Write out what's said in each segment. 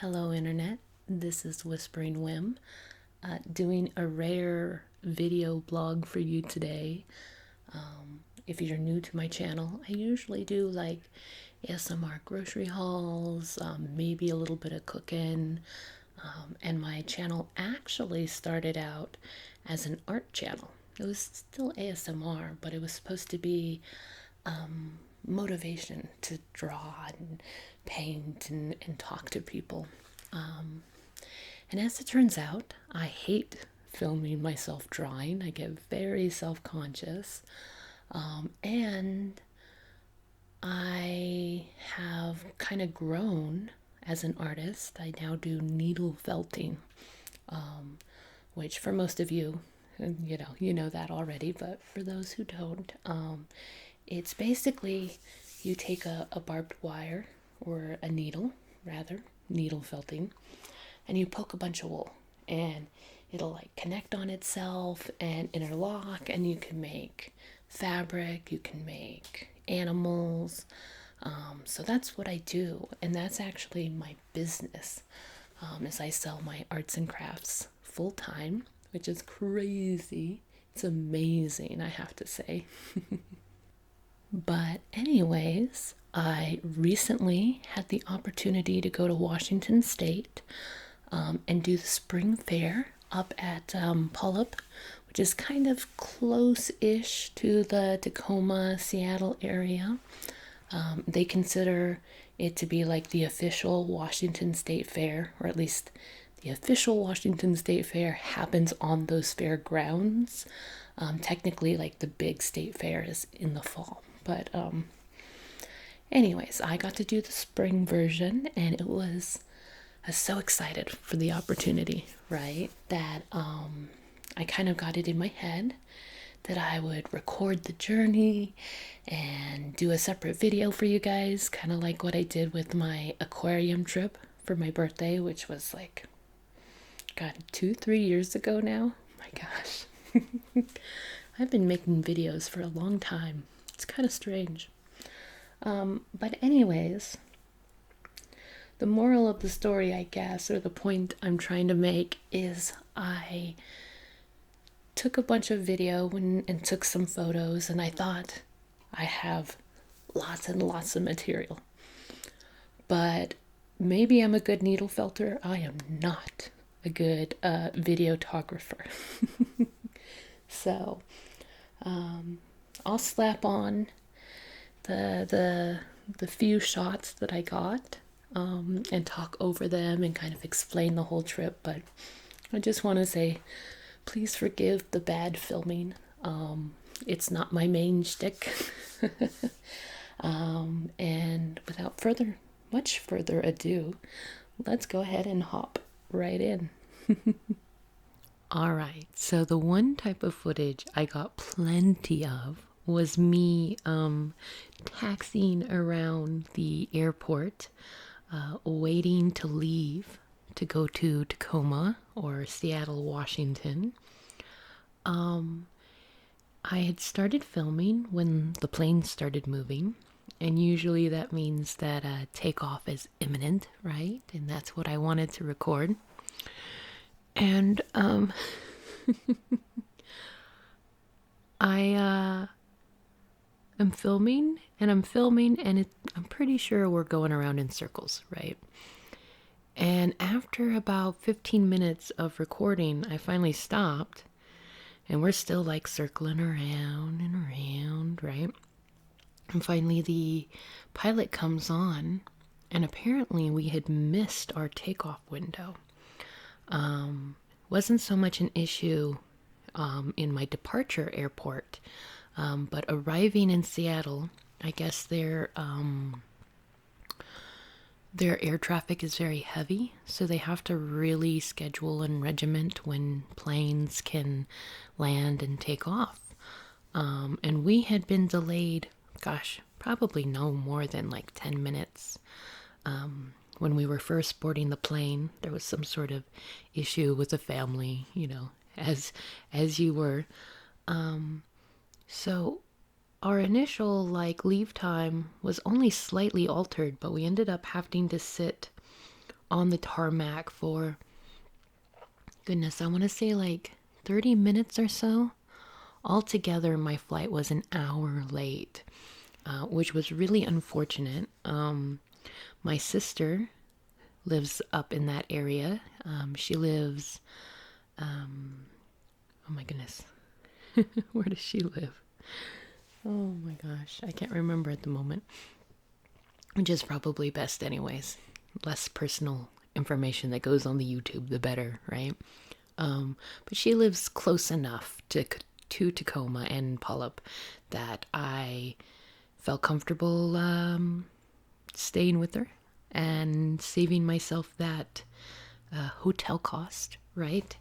Hello, Internet. This is Whispering Whim, doing a rare video blog for you today. If you're new to my channel, I usually do like ASMR grocery hauls, maybe a little bit of cooking. And my channel actually started out as an art channel. It was still ASMR, but it was supposed to be motivation to draw and paint and talk to people. And as it turns out, I hate filming myself drawing. I get very self conscious. And I have kind of grown as an artist. I now do needle felting, which for most of you, you know that already, but for those who don't, it's basically you take a barbed wire or a needle, rather, needle felting, and you poke a bunch of wool and it'll like connect on itself and interlock, and you can make fabric, you can make animals. So that's what I do, and that's actually my business. Is I sell my arts and crafts full time, which is crazy. It's amazing, I have to say. But, anyways, I recently had the opportunity to go to Washington State and do the spring fair up at Puyallup, which is kind of close ish to the Tacoma, Seattle area. They consider it to be like the official Washington State Fair, or at least the official Washington State Fair happens on those fairgrounds. Technically, like the big state fair is in the fall. But anyways, I got to do the spring version, and I was so excited for the opportunity, right? That I kind of got it in my head that I would record the journey and do a separate video for you guys, kind of like what I did with my aquarium trip for my birthday, which was like, God, 2-3 years ago now. My gosh. I've been making videos for a long time. It's kind of strange. But anyways, the moral of the story, I guess, or the point I'm trying to make is I took a bunch of video and took some photos, and I thought I have lots and lots of material. But maybe I'm a good needle felter. I am not a good videographer. So I'll slap on the few shots that I got and talk over them and kind of explain the whole trip. But I just want to say, please forgive the bad filming. It's not my main shtick. And without much further ado, let's go ahead and hop right in. All right, so the one type of footage I got plenty of was me taxiing around the airport, waiting to leave to go to Tacoma or Seattle, Washington. I had started filming when the plane started moving, and usually that means that takeoff is imminent, right? And that's what I wanted to record. And I am filming and I'm filming, and I'm pretty sure we're going around in circles, right? And after about 15 minutes of recording, I finally stopped, and we're still like circling around and around, right? And finally the pilot comes on, and apparently we had missed our takeoff window. Wasn't so much an issue in my departure airport, but arriving in Seattle, I guess their air traffic is very heavy, so they have to really schedule and regiment when planes can land and take off. And we had been delayed, gosh, probably no more than like 10 minutes. When we were first boarding the plane, there was some sort of issue with the family, as you were. So our initial leave time was only slightly altered, but we ended up having to sit on the tarmac for, goodness, I want to say like 30 minutes or so. Altogether, my flight was an hour late, which was really unfortunate. My sister lives up in that area. She lives, oh my goodness, where does she live? Oh my gosh, I can't remember at the moment. Which is probably best, anyways. Less personal information that goes on the YouTube, the better, right? But she lives close enough to Tacoma and Puyallup that I felt comfortable staying with her and saving myself that hotel cost, right?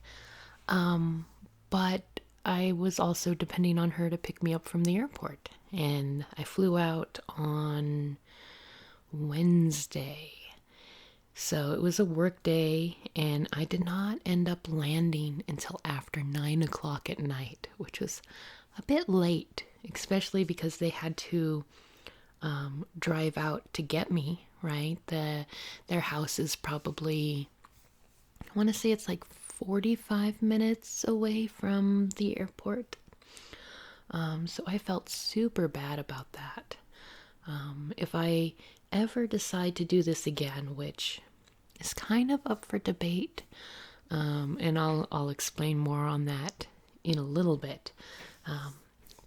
But I was also depending on her to pick me up from the airport. And I flew out on Wednesday. So it was a work day, and I did not end up landing until after 9 o'clock at night, which was a bit late, especially because they had to drive out to get me, right? Their house is probably, I want to say it's like 45 minutes away from the airport. So I felt super bad about that. If I ever decide to do this again, which is kind of up for debate, and I'll explain more on that in a little bit.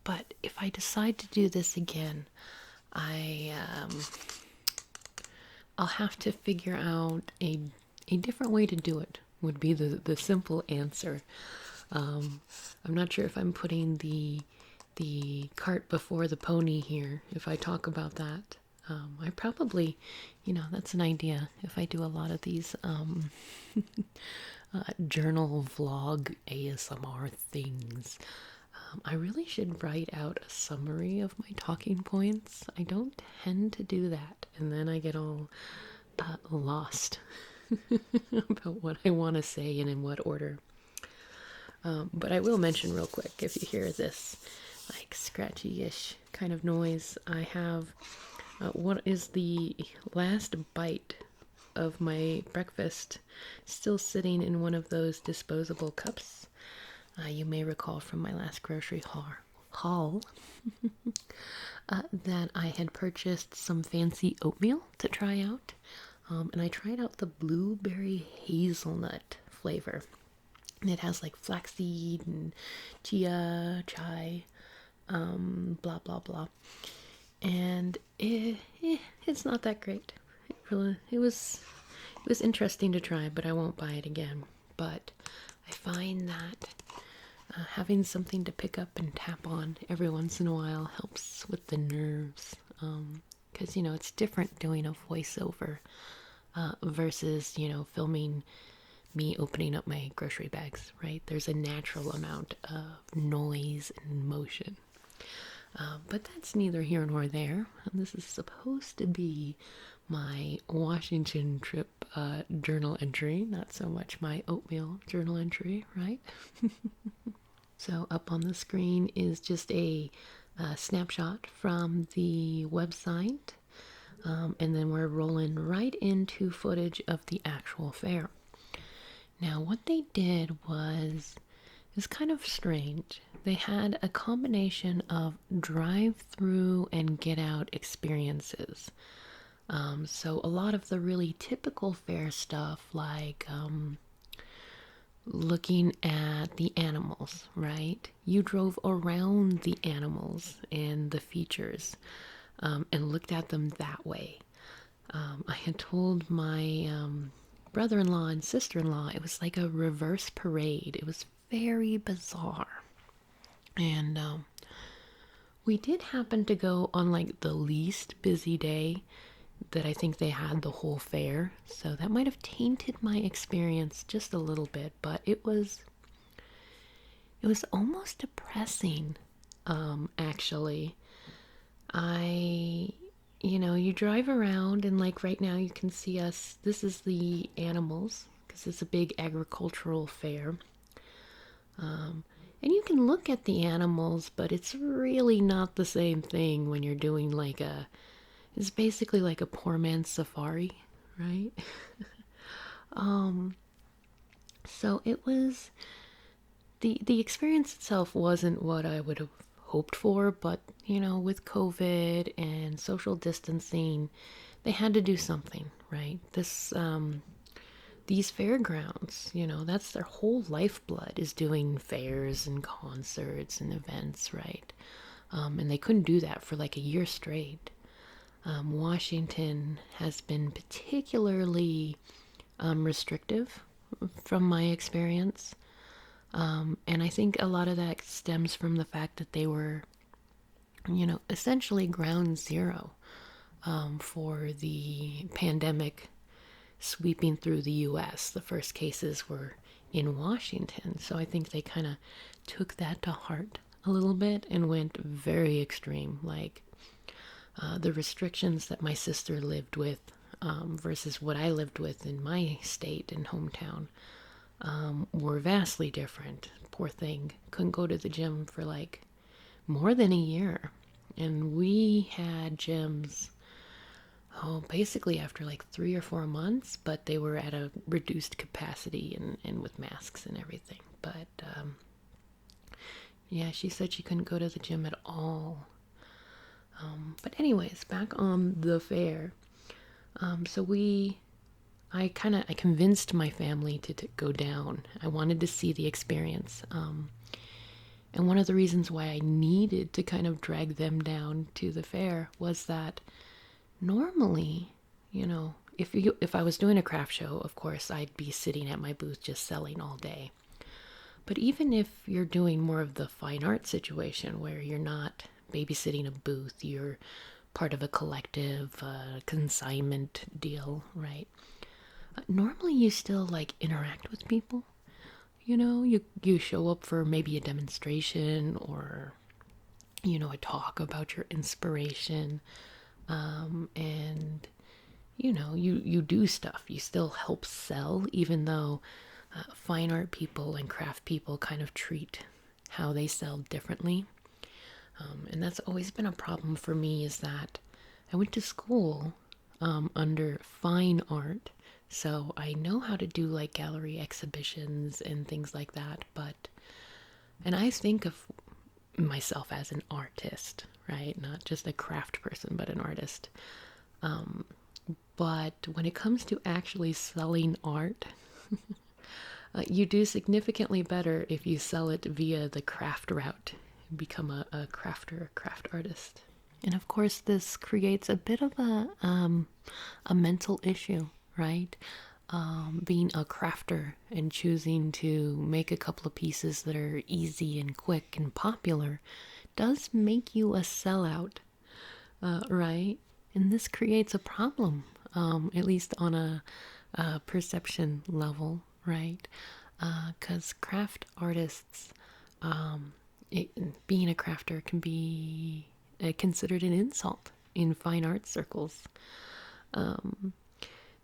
But if I decide to do this again, I'll have to figure out a different way to do it. Would be the simple answer. I'm not sure if I'm putting the cart before the pony here if I talk about that. I probably, that's an idea. If I do a lot of these journal vlog ASMR things, I really should write out a summary of my talking points. I don't tend to do that, and then I get all lost about what I want to say and in what order. But I will mention real quick, if you hear this like scratchy-ish kind of noise, I have what is the last bite of my breakfast still sitting in one of those disposable cups. You may recall from my last grocery haul that I had purchased some fancy oatmeal to try out. And I tried out the blueberry hazelnut flavor. And it has like flaxseed and chia, chai, blah, blah, blah. And it's not that great. It was interesting to try, but I won't buy it again. But I find that having something to pick up and tap on every once in a while helps with the nerves. Because, it's different doing a voiceover versus, filming me opening up my grocery bags, right? There's a natural amount of noise and motion. But that's neither here nor there. This is supposed to be my Washington trip journal entry, not so much my oatmeal journal entry, right? So up on the screen is just a snapshot from the website, and then we're rolling right into footage of the actual fair. Now, what they did was kind of strange. They had a combination of drive-through and get-out experiences. So a lot of the really typical fair stuff, like looking at the animals, right? You drove around the animals and the features and looked at them that way. I had told my brother-in-law and sister-in-law it was like a reverse parade. It was very bizarre. And we did happen to go on like the least busy day that I think they had the whole fair, so that might have tainted my experience just a little bit, but it was almost depressing, actually. You drive around and like right now you can see us, this is the animals, because it's a big agricultural fair. And you can look at the animals, but it's really not the same thing when you're doing like it's basically like a poor man's safari, right? Um, so it was the experience itself wasn't what I would have hoped for, but with COVID and social distancing, they had to do something, right? These fairgrounds, that's their whole lifeblood is doing fairs and concerts and events, right? And they couldn't do that for like a year straight. Washington has been particularly restrictive from my experience. And I think a lot of that stems from the fact that they were, essentially ground zero for the pandemic sweeping through the US. The first cases were in Washington. So I think they kind of took that to heart a little bit and went very extreme. Like the restrictions that my sister lived with versus what I lived with in my state and hometown were vastly different. Poor thing. Couldn't go to the gym for like more than a year. And we had gyms, basically after like 3 or 4 months, but they were at a reduced capacity and with masks and everything. But yeah, she said she couldn't go to the gym at all. But anyways, back on the fair. So I convinced my family to go down. I wanted to see the experience. And one of the reasons why I needed to kind of drag them down to the fair was that normally, if I was doing a craft show, of course, I'd be sitting at my booth just selling all day. But even if you're doing more of the fine art situation where you're not babysitting a booth, you're part of a collective consignment deal, right? Normally you still like interact with people. You show up for maybe a demonstration or a talk about your inspiration, and you do stuff. You still help sell, even though fine art people and craft people kind of treat how they sell differently. And that's always been a problem for me, is that I went to school under fine art, so I know how to do like gallery exhibitions and things like that. And I think of myself as an artist, right? Not just a craft person, but an artist. But when it comes to actually selling art, you do significantly better if you sell it via the craft route, become a crafter, a craft artist. And of course, this creates a bit of a mental issue, right? Being a crafter and choosing to make a couple of pieces that are easy and quick and popular does make you a sellout, right? And this creates a problem, at least on a perception level, right? Because craft artists, being a crafter can be considered an insult in fine arts circles.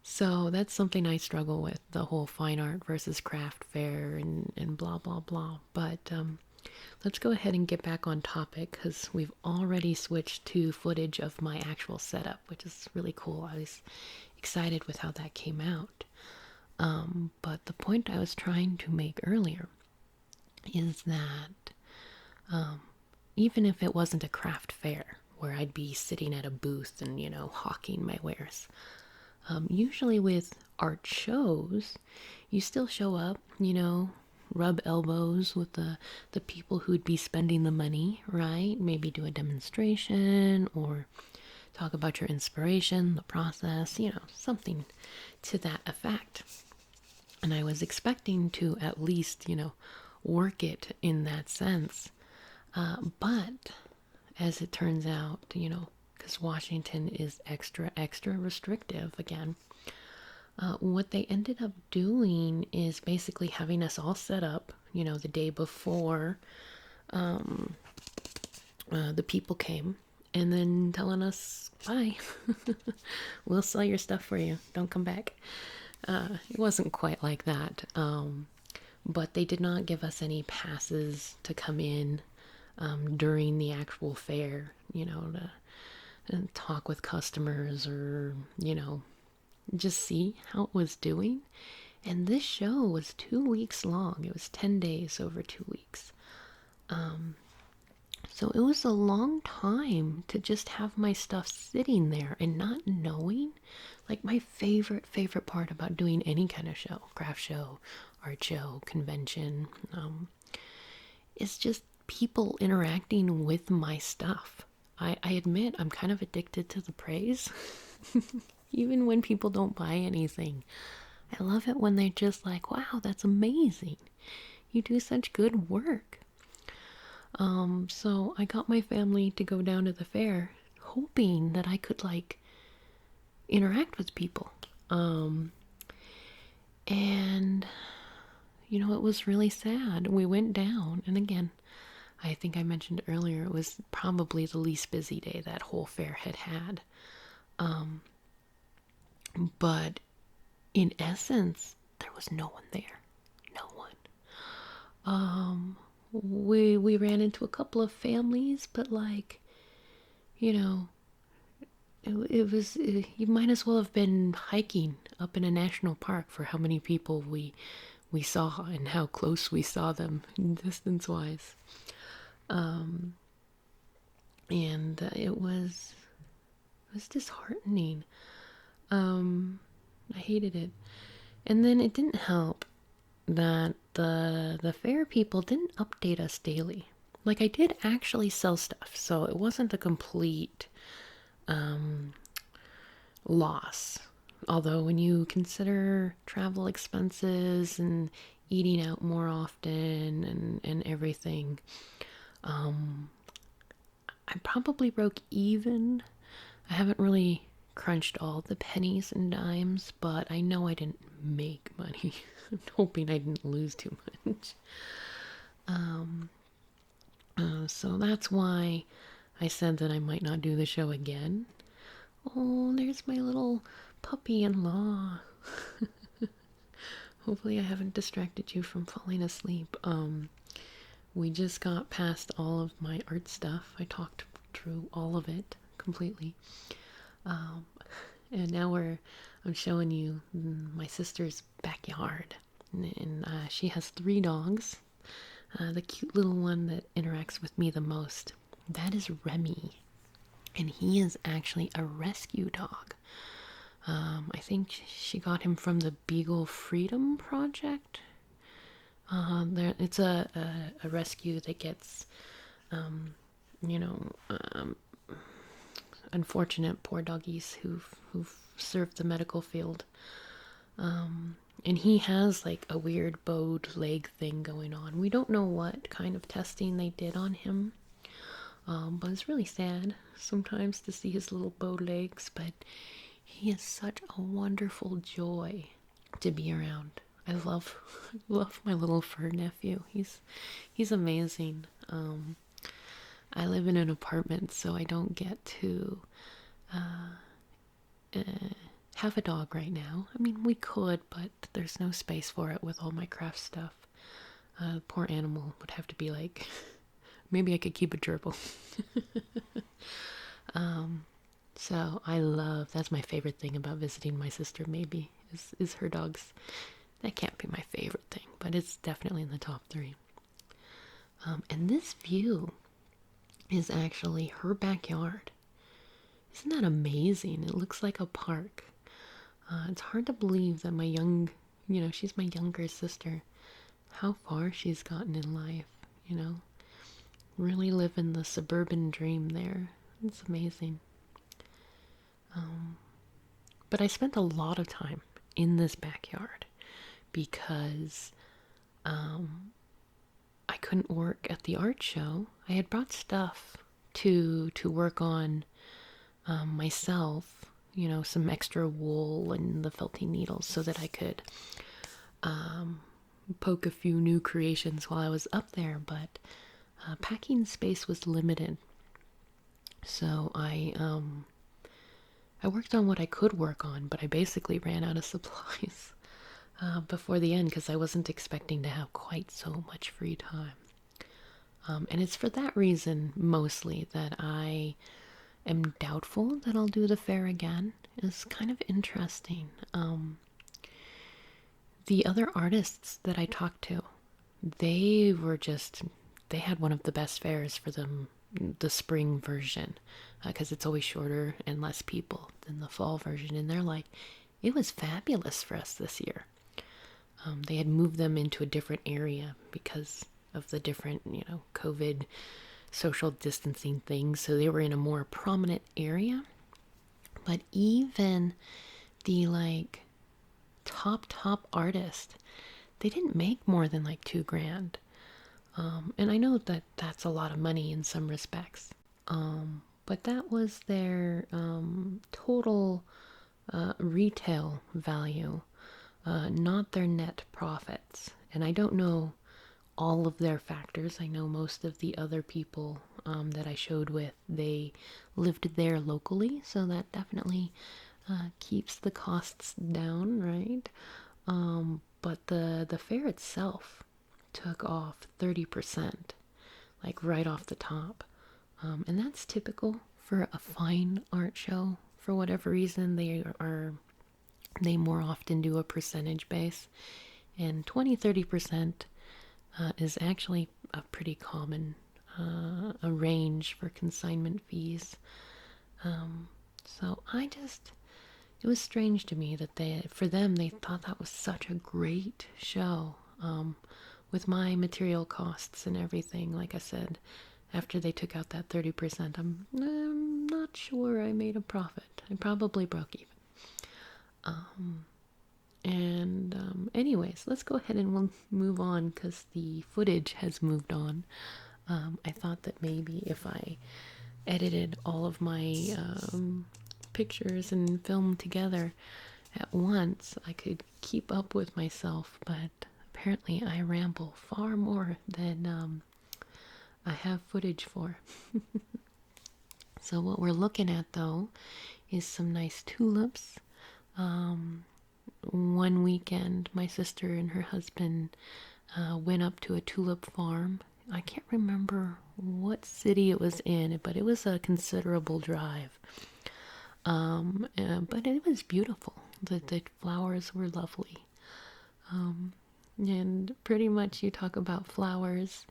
So that's something I struggle with, the whole fine art versus craft fair and blah, blah, blah. But let's go ahead and get back on topic, because we've already switched to footage of my actual setup, which is really cool. I was excited with how that came out. But the point I was trying to make earlier is that even if it wasn't a craft fair where I'd be sitting at a booth and, hawking my wares, usually with art shows, you still show up, rub elbows with the people who'd be spending the money, right? Maybe do a demonstration or talk about your inspiration, the process, something to that effect. And I was expecting to at least, work it in that sense. But as it turns out, because Washington is extra, extra restrictive again, what they ended up doing is basically having us all set up, the day before the people came, and then telling us, bye, we'll sell your stuff for you, don't come back. It wasn't quite like that, but they did not give us any passes to come in during the actual fair, to talk with customers or, just see how it was doing. And this show was 2 weeks long. It was 10 days over 2 weeks. So it was a long time to just have my stuff sitting there and not knowing. Like, my favorite part about doing any kind of show, craft show, art show, convention, is just people interacting with my stuff. I admit I'm kind of addicted to the praise. Even when people don't buy anything, I love it when they're just like, wow, that's amazing. You do such good work. So I got my family to go down to the fair, hoping that I could like interact with people. And it was really sad. We went down, and again, I think I mentioned earlier, it was probably the least busy day that whole fair had had. But in essence, there was no one there. No one. We ran into a couple of families, but like, it was, you might as well have been hiking up in a national park for how many people we saw and how close we saw them distance wise. And it was disheartening. I hated it. And then it didn't help that the fair people didn't update us daily. Like, I did actually sell stuff, so it wasn't a complete loss. Although when you consider travel expenses and eating out more often and everything, I probably broke even. I haven't really crunched all the pennies and dimes, but I know I didn't make money. I'm hoping I didn't lose too much. So that's why I said that I might not do the show again. Oh, there's my little puppy-in-law. Hopefully I haven't distracted you from falling asleep. We just got past all of my art stuff. I talked through all of it completely. And now I'm showing you my sister's backyard. And she has 3 dogs. The cute little one that interacts with me the most, that is Remy. And he is actually a rescue dog. I think she got him from the Beagle Freedom Project. It's a rescue that gets, unfortunate poor doggies who've served the medical field. And he has like a weird bowed leg thing going on. We don't know what kind of testing they did on him. But it's really sad sometimes to see his little bow legs, but he is such a wonderful joy to be around. I love my little fur nephew. He's amazing. I live in an apartment, so I don't get to have a dog right now. I mean, we could, but there's no space for it with all my craft stuff. Poor animal would have to be like, maybe I could keep a gerbil. So that's my favorite thing about visiting my sister, maybe, is her dogs. That can't be my favorite thing, but it's definitely in the top 3. And this view is actually her backyard. Isn't that amazing? It looks like a park. It's hard to believe that she's my younger sister, how far she's gotten in life, really living the suburban dream there. It's amazing. But I spent a lot of time in this backyard because I couldn't work at the art show. I had brought stuff to work on myself, some extra wool and the felting needles so that I could poke a few new creations while I was up there, but packing space was limited. So I worked on what I could work on, but I basically ran out of supplies before the end because I wasn't expecting to have quite so much free time. And it's for that reason, mostly, that I am doubtful that I'll do the fair again. It's kind of interesting. The other artists that I talked to, they were just, they had one of the best fairs for them, the spring version, because it's always shorter and less people than the fall version. And they're like, it was fabulous for us this year. They had moved them into a different area because of the different, COVID social distancing things. So they were in a more prominent area. But even the top artist, they didn't make more than like 2 grand. And I know that that's a lot of money in some respects. But that was their total retail value, not their net profits. And I don't know all of their factors. I know most of the other people that I showed with, they lived there locally, so that definitely keeps the costs down, right? But the fair itself took off 30%, like right off the top. And that's typical for a fine art show. For whatever reason, they more often do a percentage base, and 20-30% is actually a pretty common a range for consignment fees. So it was strange to me that for them, they thought that was such a great show. With my material costs and everything, like I said, after they took out that 30%, I'm not sure I made a profit. I probably broke even. Anyways, let's go ahead and we'll move on because the footage has moved on. I thought that maybe if I edited all of my pictures and film together at once, I could keep up with myself, but apparently I ramble far more than I have footage for. So what we're looking at though is some nice tulips. One weekend, my sister and her husband went up to a tulip farm. I can't remember what city it was in, but it was a considerable drive. But it was beautiful. The flowers were lovely. And pretty much you talk about flowers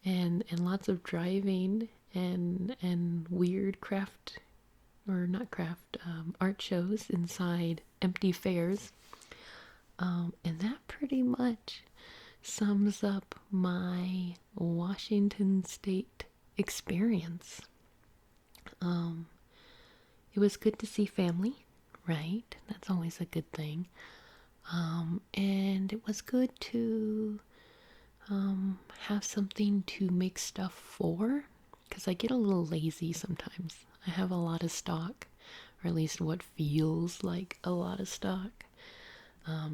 and lots of driving and weird craft, or not craft, art shows inside empty fairs. And that pretty much sums up my Washington State experience. It was good to see family, right? That's always a good thing. And it was good to have something to make stuff for, because I get a little lazy sometimes. I have a lot of stock, or at least what feels like a lot of stock.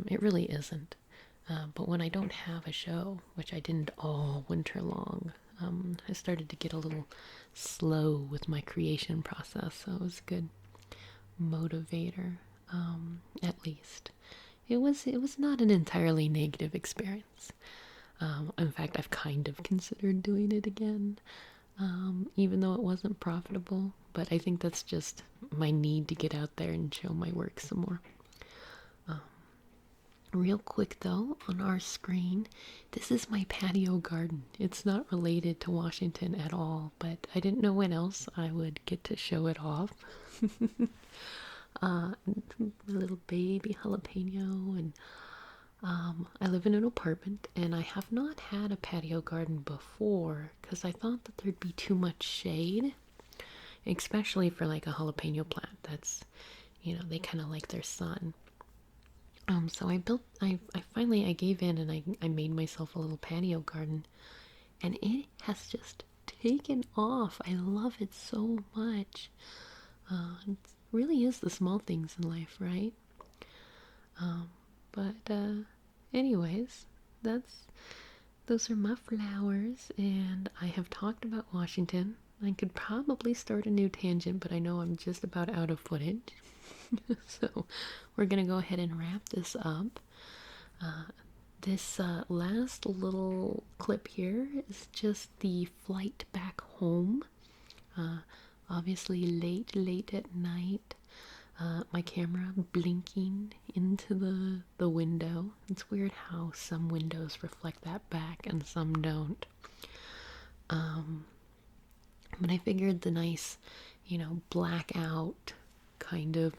It really isn't. But when I don't have a show, which I didn't all winter long, I started to get a little slow with my creation process, so it was a good motivator, at least. It was not an entirely negative experience. In fact, I've kind of considered doing it again, even though it wasn't profitable. But I think that's just my need to get out there and show my work some more. Real quick though, on our screen, this is my patio garden. It's not related to Washington at all, but I didn't know when else I would get to show it off. Little baby jalapeno, and I live in an apartment, and I have not had a patio garden before because I thought that there'd be too much shade, especially for like a jalapeno plant. That's, they kind of like their sun. So I finally gave in, and I made myself a little patio garden, and it has just taken off. I love it so much. It really is the small things in life, right? But anyways, those are my flowers, and I have talked about Washington. I could probably start a new tangent, but I know I'm just about out of footage. So we're gonna go ahead and wrap this up. This last little clip here is just the flight back home. obviously late at night. My camera blinking into the window. It's weird how some windows reflect that back and some don't. But I figured the nice, blackout kind of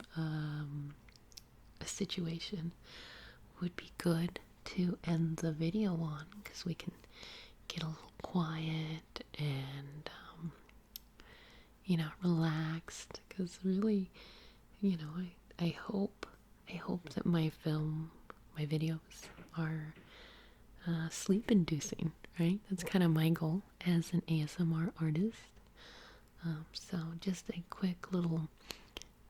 a situation would be good to end the video on, because we can get a little quiet and relaxed, because really, I hope that my videos are sleep inducing, right? That's kind of my goal as an ASMR artist. So just a quick little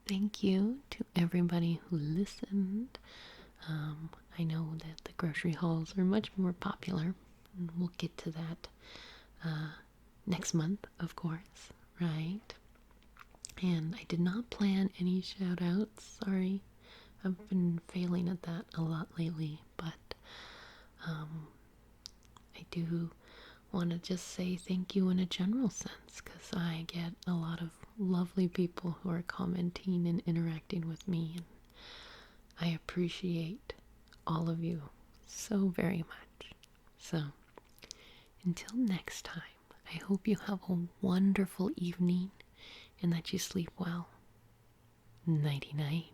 thank you to everybody who listened. I know that the grocery hauls are much more popular, and we'll get to that next month, of course, right? And I did not plan any shout outs, sorry. I've been failing at that a lot lately, but I do want to just say thank you in a general sense, because I get a lot of lovely people who are commenting and interacting with me, and I appreciate all of you so very much. So, until next time, I hope you have a wonderful evening and that you sleep well. Nighty night.